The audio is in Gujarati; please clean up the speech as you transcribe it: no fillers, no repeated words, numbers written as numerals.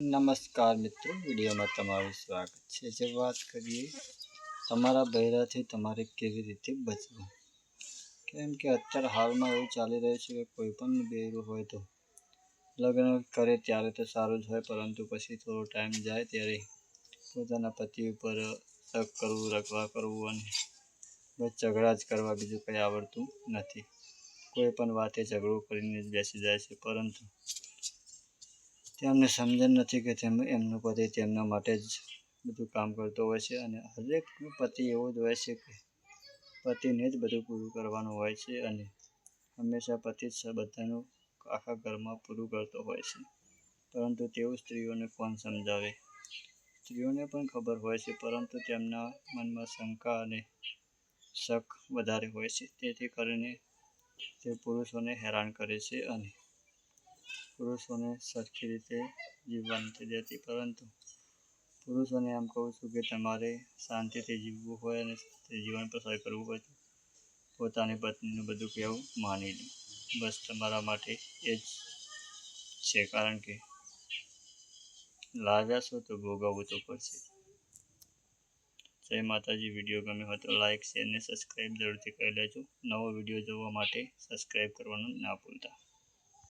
નમસ્કાર મિત્રો, વિડીયોમાં તમારું સ્વાગત છે. જે વાત કરીએ તમારા બહેરાથી તમારે કેવી રીતે બચવું, કેમ કે અત્યારે હાલમાં એવું ચાલી રહ્યું છે કે કોઈ પણ બહેરું હોય તો લગ્ન કરે ત્યારે તો સારું જ હોય, પરંતુ પછી થોડો ટાઈમ જાય ત્યારે પોતાના પતિ ઉપર શક કરવું, રખવા કરવું અને બસ ઝઘડા જ કરવા, બીજું કંઈ આવડતું નથી. કોઈ પણ વાતે ઝઘડો કરીને જ બેસી જાય છે, પરંતુ તેમને સમજણ નથી કે એમનો પતિ તેમના માટે જ બધું કામ કરતો હોય છે અને હરેક પતિ એવો જ હોય છે કે પતિને જ બધું પૂરું કરવાનું હોય છે અને હંમેશા પતિ જ બધાનું આખા ઘરમાં પૂરું કરતો હોય છે. પરંતુ તેવું સ્ત્રીઓને કોણ સમજાવે? સ્ત્રીઓને પણ ખબર હોય છે, પરંતુ તેમના મનમાં શંકા અને શક વધારે હોય છે. તેથી કરીને તે પુરુષોને હેરાન કરે છે અને પુરુષોને સરખી રીતે જીવવા નથી દેતી. પરંતુ પુરુષોને એમ કહું છું કે તમારે શાંતિથી જીવવું હોય અને જીવન પસાર કરવું હોય તો પોતાની પત્નીનું બધું કહેવું માની લો. બસ તમારા માટે એ જ છે, કારણ કે લાવ્યા છો તો ભોગવવું તો પડશે. જય માતાજી. વિડીયો ગમ્યો હોય તો લાઇક, શેર અને સબસ્ક્રાઈબ જરૂરથી કરી લેજો. નવો વિડીયો જોવા માટે સબસ્ક્રાઈબ કરવાનું ના ભૂલતા.